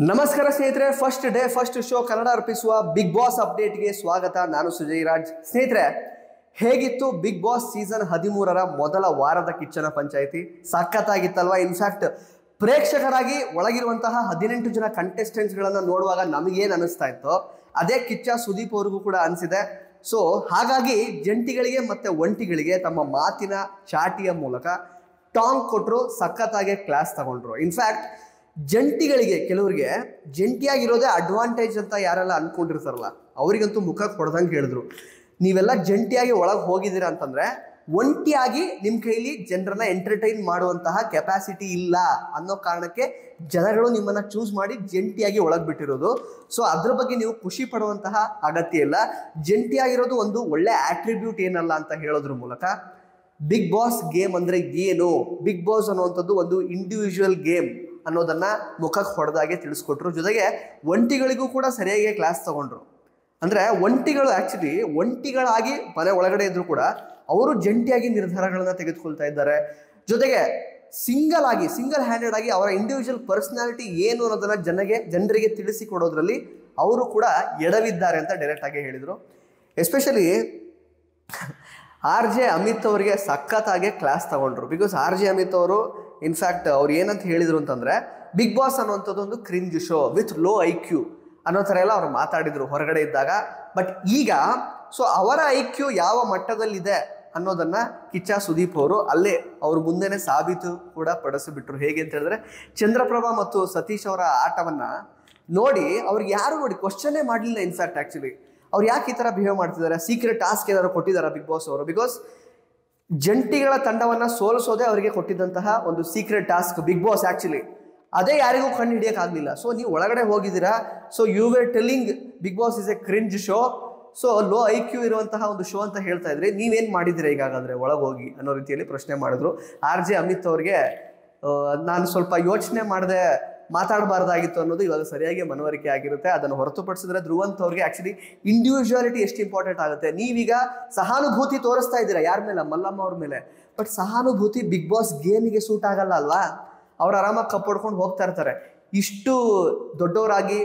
ನಮಸ್ಕಾರ ಸ್ನೇಹಿತರೆ, first day first show Kannada ಅರ್ಪಿಸುವ ಬಿಗ್ ಬಾಸ್ ಅಪ್ಡೇಟ್ಗೆ ಸ್ವಾಗತ. ನಾನು ಸುಜಯ್ ರಾಜ್. ಸ್ನೇಹಿತರೆ, ಹೇಗಿತ್ತು ಬಿಗ್ ಬಾಸ್ ಸೀಸನ್ 13ರ ಮೊದಲ ವಾರದ ಕಿಚ್ಚನ ಪಂಚಾಯಿತಿ? ಸಖತ್ತಾಗಿತ್ತಲ್ವಾ? ಇನ್ಫ್ಯಾಕ್ಟ್ ಪ್ರೇಕ್ಷಕರಾಗಿ ಒಳಗಿರುವಂತಹ 18 ಜನ ಕಂಟೆಸ್ಟೆಂಟ್ಸ್ಗಳನ್ನು ನೋಡುವಾಗ ನಮಗೇನು ಅನಿಸ್ತಾ ಇತ್ತೋ ಅದೇ ಕಿಚ್ಚ ಸುದೀಪ್ ಅವ್ರಿಗೂ ಕೂಡ ಅನಿಸಿದೆ. ಸೊ ಹಾಗಾಗಿ ಜಂಟಿಗಳಿಗೆ ಮತ್ತು ಒಂಟಿಗಳಿಗೆ ತಮ್ಮ ಮಾತಿನ ಚಾಟಿಯ ಮೂಲಕ ಟಾಂಗ್ ಕೊಟ್ಟರು, ಸಖತ್ತಾಗಿ ಕ್ಲಾಸ್ ತಗೊಂಡ್ರು. ಇನ್ಫ್ಯಾಕ್ಟ್ ಜಂಟಿಗಳಿಗೆ ಕೆಲವರಿಗೆ ಜಂಟಿಯಾಗಿರೋದೇ ಅಡ್ವಾಂಟೇಜ್ ಅಂತ ಯಾರೆಲ್ಲ ಅಂದ್ಕೊಂಡಿರ್ತಾರಲ್ಲ ಅವರಿಗಂತೂ ಮುಖಕ್ಕೆ ಹೊಡೆದಂಗೆ ಹೇಳಿದ್ರು, ನೀವೆಲ್ಲ ಜಂಟಿಯಾಗಿ ಒಳಗೆ ಹೋಗಿದ್ದೀರಾ ಅಂತಂದರೆ ಒಂಟಿಯಾಗಿ ನಿಮ್ಮ ಕೈಲಿ ಜನರನ್ನ ಎಂಟರ್ಟೈನ್ ಮಾಡುವಂತಹ ಕೆಪಾಸಿಟಿ ಇಲ್ಲ ಅನ್ನೋ ಕಾರಣಕ್ಕೆ ಜನಗಳು ನಿಮ್ಮನ್ನು ಚೂಸ್ ಮಾಡಿ ಜಂಟಿಯಾಗಿ ಒಳಗೆ ಬಿಟ್ಟಿರೋದು. ಸೊ ಅದ್ರ ಬಗ್ಗೆ ನೀವು ಖುಷಿ ಪಡುವಂತಹ ಅಗತ್ಯ ಇಲ್ಲ. ಜಂಟಿಯಾಗಿರೋದು ಒಂದು ಒಳ್ಳೆ ಆಟ್ರಿಬ್ಯೂಟ್ ಏನಲ್ಲ ಅಂತ ಹೇಳೋದ್ರ ಮೂಲಕ ಬಿಗ್ ಬಾಸ್ ಗೇಮ್ ಅಂದರೆ ಏನು, ಬಿಗ್ ಬಾಸ್ ಅನ್ನುವಂಥದ್ದು ಒಂದು ಇಂಡಿವಿಜುವಲ್ ಗೇಮ್ ಅನ್ನೋದನ್ನ ಮುಖಕ್ಕೆ ಹೊಡೆದಾಗೆ ತಿಳಿಸ್ಕೊಟ್ರು. ಜೊತೆಗೆ ಒಂಟಿಗಳಿಗೂ ಕೂಡ ಸರಿಯಾಗಿ ಕ್ಲಾಸ್ ತಗೊಂಡ್ರು. ಅಂದರೆ ಒಂಟಿಗಳು ಆ್ಯಕ್ಚುಲಿ ಒಂಟಿಗಳಾಗಿ ಮನೆ ಒಳಗಡೆ ಇದ್ರು ಕೂಡ ಅವರು ಜಂಟಿಯಾಗಿ ನಿರ್ಧಾರಗಳನ್ನ ತೆಗೆದುಕೊಳ್ತಾ ಇದ್ದಾರೆ. ಜೊತೆಗೆ ಸಿಂಗಲ್ ಹ್ಯಾಂಡೆಡ್ ಆಗಿ ಅವರ ಇಂಡಿವಿಜುವಲ್ ಪರ್ಸನಾಲಿಟಿ ಏನು ಅನ್ನೋದನ್ನ ಜನರಿಗೆ ತಿಳಿಸಿಕೊಡೋದ್ರಲ್ಲಿ ಅವರು ಕೂಡ ಎಡವಿದ್ದಾರೆ ಅಂತ ಡೈರೆಕ್ಟ್ ಆಗಿ ಹೇಳಿದರು. ಎಸ್ಪೆಷಲಿ ಆರ್ ಜೆ ಅಮಿತ್ ಅವರಿಗೆ ಸಖತ್ತಾಗೆ ಕ್ಲಾಸ್ ತಗೊಂಡ್ರು. ಬಿಕಾಸ್ ಆರ್ ಜೆ ಅಮಿತ್ ಅವರು ಇನ್ಫ್ಯಾಕ್ಟ್ ಅವ್ರು ಏನಂತ ಹೇಳಿದರು ಅಂತಂದರೆ, ಬಿಗ್ ಬಾಸ್ ಅನ್ನುವಂಥದ್ದು ಒಂದು cringe show with low IQ ಅನ್ನೋ ಥರ ಎಲ್ಲ ಅವ್ರು ಮಾತಾಡಿದರು ಹೊರಗಡೆ ಇದ್ದಾಗ. ಬಟ್ ಈಗ ಸೊ ಅವರ IQ ಯಾವ ಮಟ್ಟದಲ್ಲಿದೆ ಅನ್ನೋದನ್ನು ಕಿಚ್ಚ ಸುದೀಪ್ ಅವರು ಅಲ್ಲೇ ಅವ್ರ ಮುಂದೆನೇ ಸಾಬೀತು ಕೂಡ ಪಡಿಸಿಬಿಟ್ರು. ಹೇಗೆ ಅಂತ ಹೇಳಿದ್ರೆ, ಚಂದ್ರಪ್ರಭಾ ಮತ್ತು ಸತೀಶ್ ಅವರ ಆಟವನ್ನು ನೋಡಿ ಅವ್ರಿಗೆ ಯಾರು ನೋಡಿ ಕ್ವಶನ್ನೇ ಮಾಡಲಿಲ್ಲ. ಇನ್ಫ್ಯಾಕ್ಟ್ ಆ್ಯಕ್ಚುಲಿ ಅವ್ರು ಯಾಕೆ ಈ ಥರ ಬಿಹೇವ್ ಮಾಡ್ತಿದ್ದಾರೆ, ಸೀಕ್ರೆಟ್ ಟಾಸ್ಕ್ ಏನಾದ್ರು ಕೊಟ್ಟಿದ್ದಾರೆ ಬಿಗ್ ಬಾಸ್ ಅವರು? ಬಿಕಾಸ್ ಜಂಟಿಗಳ ತಂಡವನ್ನು ಸೋಲಿಸೋದೇ ಅವರಿಗೆ ಕೊಟ್ಟಿದ್ದಂತಹ ಒಂದು secret task Big Boss. Actually ಅದೇ ಯಾರಿಗೂ ಕಂಡು ಹಿಡಿಯೋಕ್ಕಾಗಲಿಲ್ಲ. ಸೊ ನೀವು ಒಳಗಡೆ ಹೋಗಿದ್ದೀರಾ, so you were telling Big Boss is a cringe show, so low IQ ಇರುವಂತಹ ಒಂದು ಶೋ ಅಂತ ಹೇಳ್ತಾ ಇದ್ರಿ, ನೀವೇನು ಮಾಡಿದ್ದೀರಾ ಈಗಾಗಂದರೆ ಒಳಗೆ ಹೋಗಿ ಅನ್ನೋ ರೀತಿಯಲ್ಲಿ ಪ್ರಶ್ನೆ ಮಾಡಿದ್ರು. ಆರ್ ಜೆ ಅಮಿತ್ ಅವ್ರಿಗೆ ನಾನು ಸ್ವಲ್ಪ ಯೋಚನೆ ಮಾಡದೆ ಮಾತಾಡಬಾರ್ದಾಗಿತ್ತು ಅನ್ನೋದು ಇವಾಗ ಸರಿಯಾಗಿ ಮನವರಿಕೆ ಆಗಿರುತ್ತೆ. ಅದನ್ನು ಹೊರತುಪಡಿಸಿದ್ರೆ ಧ್ರುವಂತ್ ಅವ್ರಿಗೆ ಆ್ಯಕ್ಚುಲಿ ಇಂಡಿವಿಜುವಾಲಿಟಿ ಎಷ್ಟು ಇಂಪಾರ್ಟೆಂಟ್ ಆಗುತ್ತೆ. ನೀವೀಗ ಸಹಾನುಭೂತಿ ತೋರಿಸ್ತಾ ಇದ್ದೀರಾ ಯಾರ ಮೇಲೆ? ಮಲ್ಲಮ್ಮ ಅವ್ರ ಮೇಲೆ. ಬಟ್ ಸಹಾನುಭೂತಿ ಬಿಗ್ ಬಾಸ್ ಗೇಮಿಗೆ ಸೂಟ್ ಆಗಲ್ಲ ಅಲ್ವಾ? ಅವ್ರು ಆರಾಮಾಗಿ ಕಪ್ಪೊಡ್ಕೊಂಡು ಹೋಗ್ತಾ ಇರ್ತಾರೆ. ಇಷ್ಟು ದೊಡ್ಡವರಾಗಿ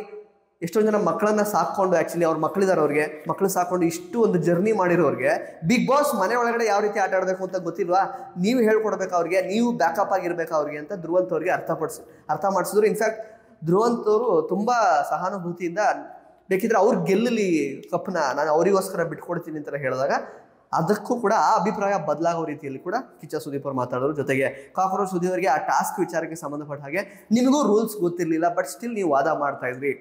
ಎಷ್ಟೊಂದು ಜನ ಮಕ್ಕಳನ್ನ ಸಾಕೊಂಡು, ಆ್ಯಕ್ಚುಲಿ ಅವ್ರ ಮಕ್ಕಳಿದ್ದಾರೆ, ಅವ್ರಿಗೆ ಮಕ್ಕಳು ಸಾಕೊಂಡು ಇಷ್ಟು ಒಂದು ಜರ್ನಿ ಮಾಡಿರೋರಿಗೆ ಬಿಗ್ ಬಾಸ್ ಮನೆ ಒಳಗಡೆ ಯಾವ ರೀತಿ ಆಟ ಆಡಬೇಕು ಅಂತ ಗೊತ್ತಿಲ್ವಾ? ನೀವು ಹೇಳ್ಕೊಡ್ಬೇಕು ಅವ್ರಿಗೆ, ನೀವು ಬ್ಯಾಕಪ್ ಆಗಿರ್ಬೇಕು ಅವ್ರಿಗೆ ಅಂತ ಧ್ರುವಂತ್ ಅವ್ರಿಗೆ ಅರ್ಥ ಮಾಡಿಸಿದ್ರು. ಇನ್ಫ್ಯಾಕ್ಟ್ ಧ್ರುವಂತ್ ಅವರು ತುಂಬ ಸಹಾನುಭೂತಿಯಿಂದ ಬೇಕಿದ್ರೆ ಅವ್ರು ಗೆಲ್ಲಲಿ ಕಪ್ನ, ನಾನು ಅವರಿಗೋಸ್ಕರ ಬಿಟ್ಕೊಡ್ತೀನಿ ಅಂತ ಹೇಳಿದಾಗ ಅದಕ್ಕೂ ಕೂಡ ಆ ಅಭಿಪ್ರಾಯ ಬದಲಾಗೋ ರೀತಿಯಲ್ಲಿ ಕೂಡ ಕಿಚ್ಚ ಸುದೀಪ್ ಅವ್ರು ಮಾತಾಡೋರು. ಜೊತೆಗೆ ಕಾಕ್ರೋಚ್ ಸುದೀಪ್ ಅವರಿಗೆ ಆ ಟಾಸ್ಕ್ ವಿಚಾರಕ್ಕೆ ಸಂಬಂಧಪಟ್ಟ ಹಾಗೆ ನಿಮಗೂ ರೂಲ್ಸ್ ಗೊತ್ತಿರಲಿಲ್ಲ, ಬಟ್ ಸ್ಟಿಲ್ ನೀವು ವಾದ ಮಾಡ್ತಾ ಇದ್ರಿ,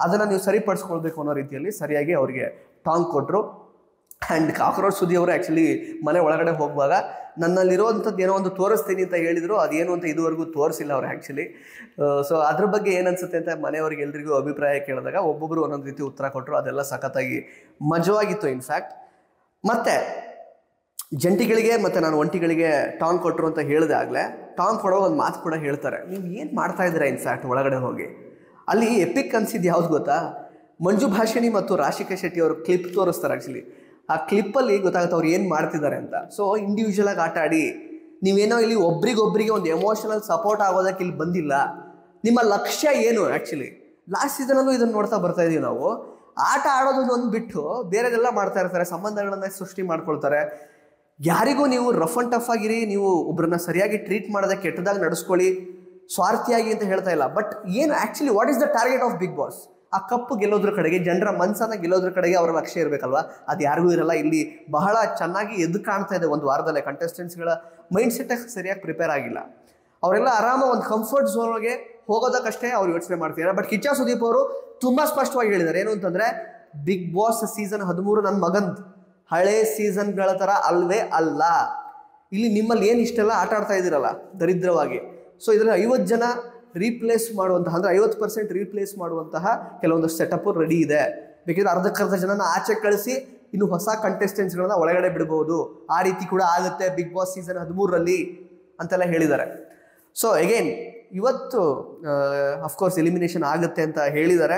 ಅದನ್ನು ನೀವು ಸರಿಪಡಿಸ್ಕೊಳ್ಬೇಕು ಅನ್ನೋ ರೀತಿಯಲ್ಲಿ ಸರಿಯಾಗಿ ಅವರಿಗೆ ಟಾಂಗ್ ಕೊಟ್ಟರು. ಆ್ಯಂಡ್ ಕಾಕ್ರೋಚ್ ಸುದೀಪ್ ಅವರು ಆ್ಯಕ್ಚುಲಿ ಮನೆ ಒಳಗಡೆ ಹೋಗುವಾಗ ನನ್ನಲ್ಲಿರೋವಂಥದ್ದು ಏನೋ ಒಂದು ತೋರಿಸ್ತೀನಿ ಅಂತ ಹೇಳಿದರು, ಅದೇನು ಅಂತ ಇದುವರೆಗೂ ತೋರಿಸಿಲ್ಲ ಅವ್ರು ಆ್ಯಕ್ಚುಲಿ. ಸೊ ಅದ್ರ ಬಗ್ಗೆ ಏನನ್ಸುತ್ತೆ ಅಂತ ಮನೆಯವ್ರಿಗೆ ಎಲ್ರಿಗೂ ಅಭಿಪ್ರಾಯ ಕೇಳಿದಾಗ ಒಬ್ಬೊಬ್ಬರು ಒಂದೊಂದು ರೀತಿ ಉತ್ತರ ಕೊಟ್ಟರು. ಅದೆಲ್ಲ ಸಖತ್ತಾಗಿ ಮಜವಾಗಿತ್ತು. ಇನ್ಫ್ಯಾಕ್ಟ್ ಮತ್ತೆ ಜಂಟಿಗಳಿಗೆ ಮತ್ತು ನಾನು ಒಂಟಿಗಳಿಗೆ ಟಾಂಗ್ ಕೊಟ್ಟರು ಅಂತ ಹೇಳಿದಾಗಲೇ ಟಾಂಗ್ ಕೊಡೋ ಒಂದು ಮಾತು ಕೂಡ ಹೇಳ್ತಾರೆ, ನೀವು ಏನು ಮಾಡ್ತಾ ಇದ್ದೀರಾ ಇನ್ಫ್ಯಾಕ್ಟ್ ಒಳಗಡೆ ಹೋಗಿ. ಅಲ್ಲಿ ಎಪಿಕ್ ಅನ್ಸಿದ್ದು ಯಾವ್ದು ಗೊತ್ತಾ? ಮಂಜು ಭಾಷಿಣಿ ಮತ್ತು ರಾಶಿಕಾ ಶೆಟ್ಟಿ ಅವರು ಕ್ಲಿಪ್ ತೋರಿಸ್ತಾರೆ. ಆ್ಯಕ್ಚುಲಿ ಆ ಕ್ಲಿಪ್ಪಲ್ಲಿ ಗೊತ್ತಾಗುತ್ತೆ ಅವ್ರು ಏನು ಮಾಡ್ತಿದ್ದಾರೆ ಅಂತ. ಸೊ ಇಂಡಿವಿಜುವಲ್ ಆಗಿ ಆಟ ಆಡಿ, ನೀವೇನೋ ಇಲ್ಲಿ ಒಬ್ರಿಗೊಬ್ರಿಗೆ ಒಂದು ಎಮೋಷನಲ್ ಸಪೋರ್ಟ್ ಆಗೋದಕ್ಕೆ ಇಲ್ಲಿ ಬಂದಿಲ್ಲ. ನಿಮ್ಮ ಲಕ್ಷ್ಯ ಏನು? ಆ್ಯಕ್ಚುಲಿ ಲಾಸ್ಟ್ ಸೀಸನಲ್ಲೂ ಇದನ್ನು ನೋಡ್ತಾ ಬರ್ತಾ ಇದೀವಿ ನಾವು. ಆಟ ಆಡೋದನ್ನು ಒಂದು ಬಿಟ್ಟು ಬೇರೆದೆಲ್ಲ ಮಾಡ್ತಾ ಇರ್ತಾರೆ, ಸಂಬಂಧಗಳನ್ನು ಸೃಷ್ಟಿ ಮಾಡ್ಕೊಳ್ತಾರೆ. ಯಾರಿಗೂ ನೀವು ರಫ್ ಆ್ಯಂಡ್ ಟಫ್ ಆಗಿರಿ, ನೀವು ಒಬ್ಬರನ್ನ ಸರಿಯಾಗಿ ಟ್ರೀಟ್ ಮಾಡೋದೇ, ಕೆಟ್ಟದಾಗಿ ನಡೆಸ್ಕೊಳ್ಳಿ, ಸ್ವಾರ್ಥಿಯಾಗಿ ಅಂತ ಹೇಳ್ತಾ ಇಲ್ಲ. ಬಟ್ ಏನು actually what is the target of Big Boss? ಆ ಕಪ್ಪು ಗೆಲ್ಲೋದ್ರ ಕಡೆಗೆ, ಜನರ ಮನಸ್ಸನ್ನು ಗೆಲ್ಲೋದ್ರ ಕಡೆಗೆ ಅವರ ಲಕ್ಷ್ಯ ಇರಬೇಕಲ್ವಾ? ಅದು ಯಾರಿಗೂ ಇರಲ್ಲ. ಇಲ್ಲಿ ಬಹಳ ಚೆನ್ನಾಗಿ ಎದ್ದು ಕಾಣ್ತಾ ಇದೆ ಒಂದು ವಾರದಲ್ಲೇ ಕಂಟೆಸ್ಟೆಂಟ್ಸ್ಗಳ ಮೈಂಡ್ ಸೆಟ್ ಸರಿಯಾಗಿ ಪ್ರಿಪೇರ್ ಆಗಿಲ್ಲ. ಅವರೆಲ್ಲ ಆರಾಮ ಒಂದು ಕಂಫರ್ಟ್ ಝೋನ್ಗೆ ಹೋಗೋದಕ್ಕಷ್ಟೇ ಅವ್ರು ಯೋಚನೆ ಮಾಡ್ತಿದ್ದಾರೆ. ಬಟ್ ಕಿಚ್ಚ ಸುದೀಪ್ ಅವರು ತುಂಬ ಸ್ಪಷ್ಟವಾಗಿ ಹೇಳಿದ್ದಾರೆ, ಏನು ಅಂತಂದರೆ ಬಿಗ್ ಬಾಸ್ ಸೀಸನ್ 13 ನನ್ನ ಮಗಂದು ಹಳೆ ಸೀಸನ್ಗಳ ಥರ ಅಲ್ವೇ ಅಲ್ಲ. ಇಲ್ಲಿ ನಿಮ್ಮಲ್ಲಿ ಏನು ಇಷ್ಟೆಲ್ಲ ಆಟ ಆಡ್ತಾ ಇದ್ದೀರಲ್ಲ ದರಿದ್ರವಾಗಿ, ಸೊ ಇದರಲ್ಲಿ 50 ಜನ ರೀಪ್ಲೇಸ್ ಮಾಡುವಂತಹ, ಅಂದರೆ 50% ರೀಪ್ಲೇಸ್ ಮಾಡುವಂತಹ ಕೆಲವೊಂದು ಸೆಟಪ್ ರೆಡಿ ಇದೆ. ಬೇಕಿದ್ರೆ ಅರ್ಧಕ್ಕರ್ಧ ಜನನ ಆಚೆ ಕಳಿಸಿ ಇನ್ನು ಹೊಸ ಕಂಟೆಸ್ಟೆಂಟ್ಸ್ಗಳನ್ನ ಒಳಗಡೆ ಬಿಡ್ಬೋದು. ಆ ರೀತಿ ಕೂಡ ಆಗುತ್ತೆ ಬಿಗ್ ಬಾಸ್ ಸೀಸನ್ 13ರಲ್ಲಿ ಅಂತೆಲ್ಲ ಹೇಳಿದ್ದಾರೆ. ಸೊ ಅಗೇನ್ ಇವತ್ತು ಅಫ್ಕೋರ್ಸ್ ಎಲಿಮಿನೇಷನ್ ಆಗುತ್ತೆ ಅಂತ ಹೇಳಿದ್ದಾರೆ.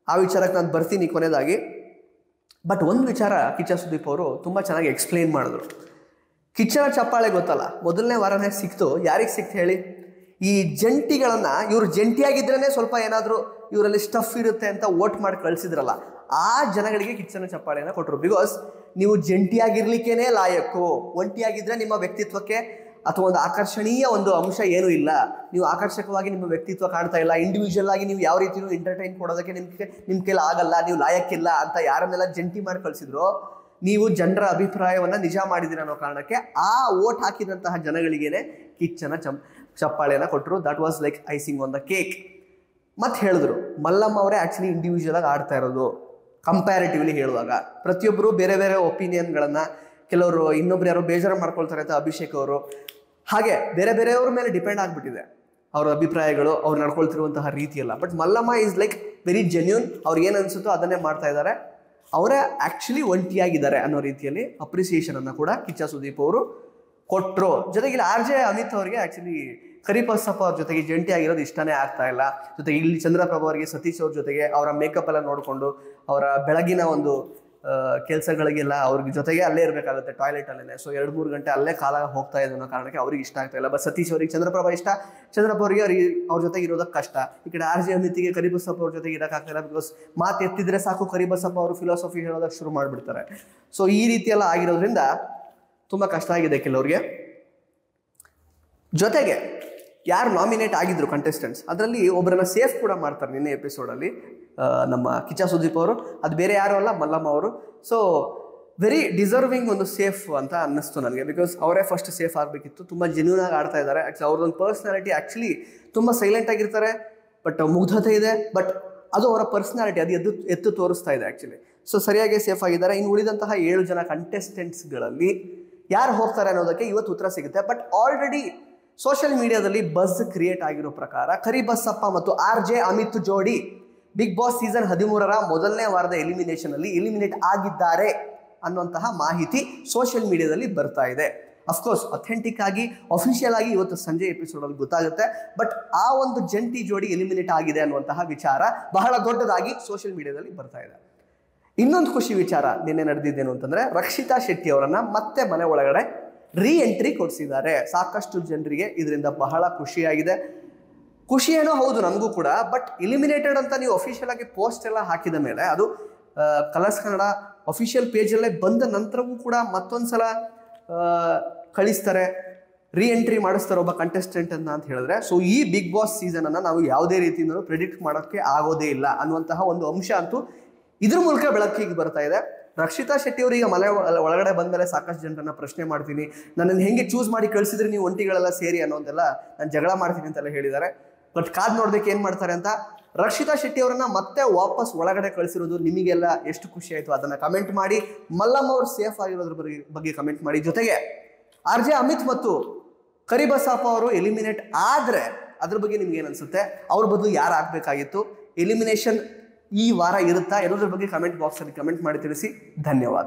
ಆ ವಿಚಾರಕ್ಕೆ ನಾನು ಬರ್ತೀನಿ ಕೊನೆಯದಾಗಿ. ಬಟ್ ಒಂದು ವಿಚಾರ ಕಿಚ್ಚ ಸುದೀಪ್ ಅವರು ತುಂಬ ಚೆನ್ನಾಗಿ ಎಕ್ಸ್ಪ್ಲೇನ್ ಮಾಡಿದ್ರು. ಕಿಚ್ಚನ ಚಪ್ಪಾಳೆ ಗೊತ್ತಲ್ಲ, ಮೊದಲನೇ ವಾರನೇ ಸಿಕ್ತು. ಯಾರಿಗೆ ಸಿಕ್ತು ಹೇಳಿ? ಈ ಜಂಟಿಗಳನ್ನ ಇವರು ಜಂಟಿಯಾಗಿದ್ರೇನೆ ಸ್ವಲ್ಪ ಏನಾದರೂ ಇವರಲ್ಲಿ ಸ್ಟಫ್ ಇರುತ್ತೆ ಅಂತ ವೋಟ್ ಮಾಡಿ ಕಳಿಸಿದ್ರಲ್ಲ, ಆ ಜನಗಳಿಗೆ ಕಿಚ್ಚನ ಚಪ್ಪಾಳೆಯನ್ನು ಕೊಟ್ಟರು. ಬಿಕಾಸ್ ನೀವು ಜಂಟಿಯಾಗಿರ್ಲಿಕ್ಕೇನೆ ಲಾಯಕ್ಕು, ಒಂಟಿಯಾಗಿದ್ರೆ ನಿಮ್ಮ ವ್ಯಕ್ತಿತ್ವಕ್ಕೆ ಅಥವಾ ಒಂದು ಆಕರ್ಷಣೀಯ ಒಂದು ಅಂಶ ಏನೂ ಇಲ್ಲ, ನೀವು ಆಕರ್ಷಕವಾಗಿ ನಿಮ್ಮ ವ್ಯಕ್ತಿತ್ವ ಕಾಣ್ತಾ ಇಲ್ಲ, ಇಂಡಿವಿಜುವಲ್ ಆಗಿ ನೀವು ಯಾವ ರೀತಿಯೂ ಎಂಟರ್ಟೈನ್ ಕೊಡೋದಕ್ಕೆ ನಿಮ್ಮ ಕೈಲಿ ಆಗಲ್ಲ, ನೀವು ಲಾಯಕ್ಕಿಲ್ಲ ಅಂತ ಯಾರನ್ನೆಲ್ಲ ಜಂಟಿ ಮಾಡಿ ಕಳಿಸಿದ್ರು, ನೀವು ಜನರ ಅಭಿಪ್ರಾಯವನ್ನು ನಿಜ ಮಾಡಿದಿರ ಅನ್ನೋ ಕಾರಣಕ್ಕೆ ಆ ವೋಟ್ ಹಾಕಿದಂತಹ ಜನಗಳಿಗೇನೆ ಕಿಚ್ಚನ ಚಪ್ಪಾಳೆಯನ್ನು ಕೊಟ್ಟರು. That was like icing on the cake. ಮತ್ತೆ ಹೇಳಿದ್ರು ಮಲ್ಲಮ್ಮ ಅವರೇ ಆ್ಯಕ್ಚುಲಿ ಇಂಡಿವಿಜುವಲ್ ಆಗಿ ಆಡ್ತಾ ಇರೋದು. ಕಂಪ್ಯಾರಿಟಿವ್ಲಿ ಹೇಳುವಾಗ ಪ್ರತಿಯೊಬ್ಬರು ಬೇರೆ ಬೇರೆ ಒಪಿನಿಯನ್ಗಳನ್ನು, ಕೆಲವರು ಇನ್ನೊಬ್ರು ಯಾರೋ ಬೇಜಾರು ಮಾಡ್ಕೊಳ್ತಾರೆ ಅಂತ ಅಭಿಷೇಕ್ ಅವರು, ಹಾಗೆ ಬೇರೆ ಬೇರೆಯವ್ರ ಮೇಲೆ ಡಿಪೆಂಡ್ ಆಗಿಬಿಟ್ಟಿದೆ ಅವರ ಅಭಿಪ್ರಾಯಗಳು, ಅವ್ರು ನಡ್ಕೊಳ್ತಿರುವಂತಹ ರೀತಿಯಲ್ಲ. But Mallamma is like very genuine, ಅವ್ರಿಗೆ ಏನು ಅನಿಸುತ್ತೋ ಅದನ್ನೇ ಮಾಡ್ತಾ ಇದ್ದಾರೆ, ಅವರೇ ಆ್ಯಕ್ಚುಲಿ ಒಂಟಿಯಾಗಿದ್ದಾರೆ ಅನ್ನೋ ರೀತಿಯಲ್ಲಿ ಅಪ್ರಿಸಿಯೇಷನನ್ನು ಕೂಡ ಕಿಚ್ಚ ಸುದೀಪ್ ಅವರು ಕೊಟ್ಟರು. ಜೊತೆಗೆ ಇಲ್ಲಿ RJ ಅಮಿತ್ ಅವರಿಗೆ ಆ್ಯಕ್ಚುಲಿ ಕರಿಬಸಪ್ಪ ಅವ್ರ ಜೊತೆಗೆ ಜಂಟಿ ಆಗಿರೋದು ಇಷ್ಟನೇ ಆಗ್ತಾ ಇಲ್ಲ. ಜೊತೆಗೆ ಇಲ್ಲಿ ಚಂದ್ರಪ್ರಭಾ ಅವರಿಗೆ ಸತೀಶ್ ಅವ್ರ ಜೊತೆಗೆ ಅವರ ಮೇಕಪ್ ಎಲ್ಲ ನೋಡಿಕೊಂಡು ಅವರ ಬೆಳಗಿನ ಒಂದು ಕೆಲಸಗಳಿಗೆಲ್ಲ ಅವ್ರಿಗೆ ಜೊತೆಗೆ ಅಲ್ಲೇ ಇರಬೇಕಾಗುತ್ತೆ, ಟಾಯ್ಲೆಟಲ್ಲೇ. ಸೊ 2-3 ಗಂಟೆ ಅಲ್ಲೇ ಕಾಲ ಹೋಗ್ತಾ ಇದೆ ಅನ್ನೋ ಕಾರಣಕ್ಕೆ ಅವ್ರಿಗೆ ಇಷ್ಟ ಆಗ್ತಾ ಇಲ್ಲ. ಬಟ್ ಸತೀಶ್ ಅವರಿಗೆ ಚಂದ್ರಪ್ರಭಾ ಇಷ್ಟ, ಚಂದ್ರಪ್ರಭಾ ಅವರಿಗೆ ಅವ್ರ ಜೊತೆಗೆ ಇರೋದಕ್ಕೆ ಕಷ್ಟ. ಈ ಕಡೆ RJ ಅಮಿತಿಗೆ ಕರಿಬಸಪ್ಪ ಅವ್ರ ಜೊತೆಗೆ ಇರೋಕ್ಕಾಗ್ತಾಯಿಲ್ಲ. ಬಿಕಾಸ್ ಮಾತು ಎತ್ತಿದ್ರೆ ಸಾಕು ಕರಿಬಸಪ್ಪ ಅವರು ಫಿಲಾಸಫಿ ಹೇಳೋದಕ್ಕೆ ಶುರು ಮಾಡಿಬಿಡ್ತಾರೆ. ಸೊ ಈ ರೀತಿ ಎಲ್ಲ ಆಗಿರೋದ್ರಿಂದ ತುಂಬ ಕಷ್ಟ ಆಗಿದೆ ಕೆಲವ್ರಿಗೆ. ಜೊತೆಗೆ ಯಾರು ನಾಮಿನೇಟ್ ಆಗಿದ್ರು ಕಂಟೆಸ್ಟೆಂಟ್ಸ್, ಅದರಲ್ಲಿ ಒಬ್ಬರನ್ನ ಸೇಫ್ ಕೂಡ ಮಾಡ್ತಾರೆ ನಿನ್ನೆ ಎಪಿಸೋಡಲ್ಲಿ ನಮ್ಮ ಕಿಚ್ಚ ಸುದೀಪ್ ಅವರು. ಅದು ಬೇರೆ ಯಾರು ಅಲ್ಲ, ಮಲ್ಲಮ್ಮ ಅವರು. ಸೊ ವೆರಿ ಡಿಸರ್ವಿಂಗ್ ಒಂದು ಸೇಫ್ ಅಂತ ಅನ್ನಿಸ್ತು ನನಗೆ. ಬಿಕಾಸ್ ಅವರೇ ಫಸ್ಟ್ ಸೇಫ್ ಆಗಬೇಕಿತ್ತು. ತುಂಬ ಜೆನ್ಯೂನ್ ಆಗಿ ಆಡ್ತಾ ಇದ್ದಾರೆ. ಆ್ಯಕ್ಚುಲಿ ಅವ್ರದ್ದೊಂದು ಪರ್ಸ್ನಾಲಿಟಿ ಆ್ಯಕ್ಚುಲಿ ತುಂಬ ಸೈಲೆಂಟ್ ಆಗಿರ್ತಾರೆ, ಬಟ್ ಮುಗ್ಧತೆ ಇದೆ. ಬಟ್ ಅದು ಅವರ ಪರ್ಸ್ನಾಲಿಟಿ, ಅದು ಎತ್ತು ತೋರಿಸ್ತಾ ಇದೆ ಆ್ಯಕ್ಚುಲಿ. ಸೊ ಸರಿಯಾಗಿ ಸೇಫ್ ಆಗಿದ್ದಾರೆ. ಇನ್ನು ಉಳಿದಂತಹ 7 ಜನ ಕಂಟೆಸ್ಟೆಂಟ್ಸ್ಗಳಲ್ಲಿ ಯಾರು ಹೋಗ್ತಾರೆ ಅನ್ನೋದಕ್ಕೆ ಇವತ್ತು ಉತ್ತರ ಸಿಗುತ್ತೆ. ಬಟ್ ಆಲ್ರೆಡಿ ಸೋಷಿಯಲ್ ಮೀಡಿಯಾದಲ್ಲಿ ಬಸ್ ಕ್ರಿಯೇಟ್ ಆಗಿರೋ ಪ್ರಕಾರ ಕರಿಬಸಪ್ಪ ಮತ್ತು RJ ಅಮಿತ್ ಜೋಡಿ ಬಿಗ್ ಬಾಸ್ ಸೀಸನ್ 13ರ ಮೊದಲನೇ ವಾರದ ಎಲಿಮಿನೇಷನಲ್ಲಿ ಎಲಿಮಿನೇಟ್ ಆಗಿದ್ದಾರೆ ಅನ್ನುವಂತಹ ಮಾಹಿತಿ ಸೋಷಿಯಲ್ ಮೀಡಿಯಾದಲ್ಲಿ ಬರ್ತಾ ಇದೆ. ಅಫ್ಕೋರ್ಸ್ ಅಥೆಂಟಿಕ್ ಆಗಿ ಅಫಿಷಿಯಲ್ ಆಗಿ ಇವತ್ತು ಸಂಜೆ ಎಪಿಸೋಡಲ್ಲಿ ಗೊತ್ತಾಗುತ್ತೆ. ಬಟ್ ಆ ಒಂದು ಜಂಟಿ ಜೋಡಿ ಎಲಿಮಿನೇಟ್ ಆಗಿದೆ ಅನ್ನುವಂತಹ ವಿಚಾರ ಬಹಳ ದೊಡ್ಡದಾಗಿ ಸೋಷಿಯಲ್ ಮೀಡಿಯಾದಲ್ಲಿ ಬರ್ತಾ ಇದೆ. ಇನ್ನೊಂದು ಖುಷಿ ವಿಚಾರ ನಿನ್ನೆ ನಡೆದಿದ್ದೇನು ಅಂತಂದರೆ, ರಕ್ಷಿತಾ ಶೆಟ್ಟಿ ಅವರನ್ನು ಮತ್ತೆ ಮನೆ ಒಳಗಡೆ ಎಂಟ್ರಿ ಕೊಡಿಸಿದ್ದಾರೆ. ಸಾಕಷ್ಟು ಜನರಿಗೆ ಇದರಿಂದ ಬಹಳ ಖುಷಿಯಾಗಿದೆ. ಖುಷಿ ಏನೋ ಹೌದು ನಮಗೂ ಕೂಡ. ಬಟ್ ಎಲಿಮಿನೇಟೆಡ್ ಅಂತ ನೀವು ಅಫಿಷಿಯಲ್ ಆಗಿ ಪೋಸ್ಟ್ ಎಲ್ಲ ಹಾಕಿದ ಮೇಲೆ, ಅದು ಕಲರ್ಸ್ ಕನ್ನಡ ಅಫಿಷಿಯಲ್ ಪೇಜಲ್ಲೇ ಬಂದ ನಂತರವೂ ಕೂಡ ಮತ್ತೊಂದು ಸಲ ಕಳಿಸ್ತಾರೆ, ಎಂಟ್ರಿ ಮಾಡಿಸ್ತಾರೆ ಒಬ್ಬ ಕಂಟೆಸ್ಟೆಂಟ್ ಅಂತ ಹೇಳಿದ್ರೆ. ಸೊ ಈ ಬಿಗ್ ಬಾಸ್ ಸೀಸನನ್ನು ನಾವು ಯಾವುದೇ ರೀತಿಯಿಂದಲೂ ಪ್ರಿಡಿಕ್ಟ್ ಮಾಡೋಕ್ಕೆ ಆಗೋದೇ ಇಲ್ಲ ಅನ್ನುವಂತಹ ಒಂದು ಅಂಶ ಅಂತೂ ಇದ್ರ ಮೂಲಕ ಬೆಳಕಿಗೆ ಬರ್ತಾ ಇದೆ. ರಕ್ಷಿತಾ ಶೆಟ್ಟಿ ಅವರು ಈಗ ಮನೆ ಒಳಗಡೆ ಬಂದಮೇಲೆ ಸಾಕಷ್ಟು ಜನರನ್ನ ಪ್ರಶ್ನೆ ಮಾಡ್ತೀನಿ, ನನ್ನನ್ನು ಹೆಂಗೆ ಚೂಸ್ ಮಾಡಿ ಕಳಿಸಿದ್ರೆ ನೀವು ಒಂಟಿಗಳೆಲ್ಲ ಸೇರಿ ಅನ್ನೋದೆಲ್ಲ ನಾನು ಜಗಳ ಮಾಡ್ತೀನಿ ಅಂತೆಲ್ಲ ಹೇಳಿದ್ದಾರೆ. ಬಟ್ ಕಾದ್ ನೋಡ್ಬೇಕು ಏನು ಮಾಡ್ತಾರೆ ಅಂತ. ರಕ್ಷಿತಾ ಶೆಟ್ಟಿ ಅವರನ್ನ ಮತ್ತೆ ವಾಪಸ್ ಒಳಗಡೆ ಕಳಿಸಿರೋದು ನಿಮಗೆಲ್ಲ ಎಷ್ಟು ಖುಷಿ ಆಯಿತು ಅದನ್ನು ಕಮೆಂಟ್ ಮಾಡಿ. ಮಲ್ಲಮ್ಮ ಅವರು ಸೇಫ್ ಆಗಿರೋದ್ರ ಬಗ್ಗೆ ಕಮೆಂಟ್ ಮಾಡಿ. ಜೊತೆಗೆ RJ ಅಮಿತ್ ಮತ್ತು ಕರಿಬಸಪ್ಪ ಅವರು ಎಲಿಮಿನೇಟ್ ಆದರೆ ಅದ್ರ ಬಗ್ಗೆ ನಿಮ್ಗೆ ಏನು ಅನಿಸುತ್ತೆ? ಅವ್ರ ಬದಲು ಯಾರು ಆಗಬೇಕಾಗಿತ್ತು? ಎಲಿಮಿನೇಷನ್ ಈ ವಾರ ಇರುತ್ತಾ? ಎಲ್ಲದ್ರ ಬಗ್ಗೆ ಕಮೆಂಟ್ ಬಾಕ್ಸಲ್ಲಿ ಕಮೆಂಟ್ ಮಾಡಿ ತಿಳಿಸಿ. ಧನ್ಯವಾದ.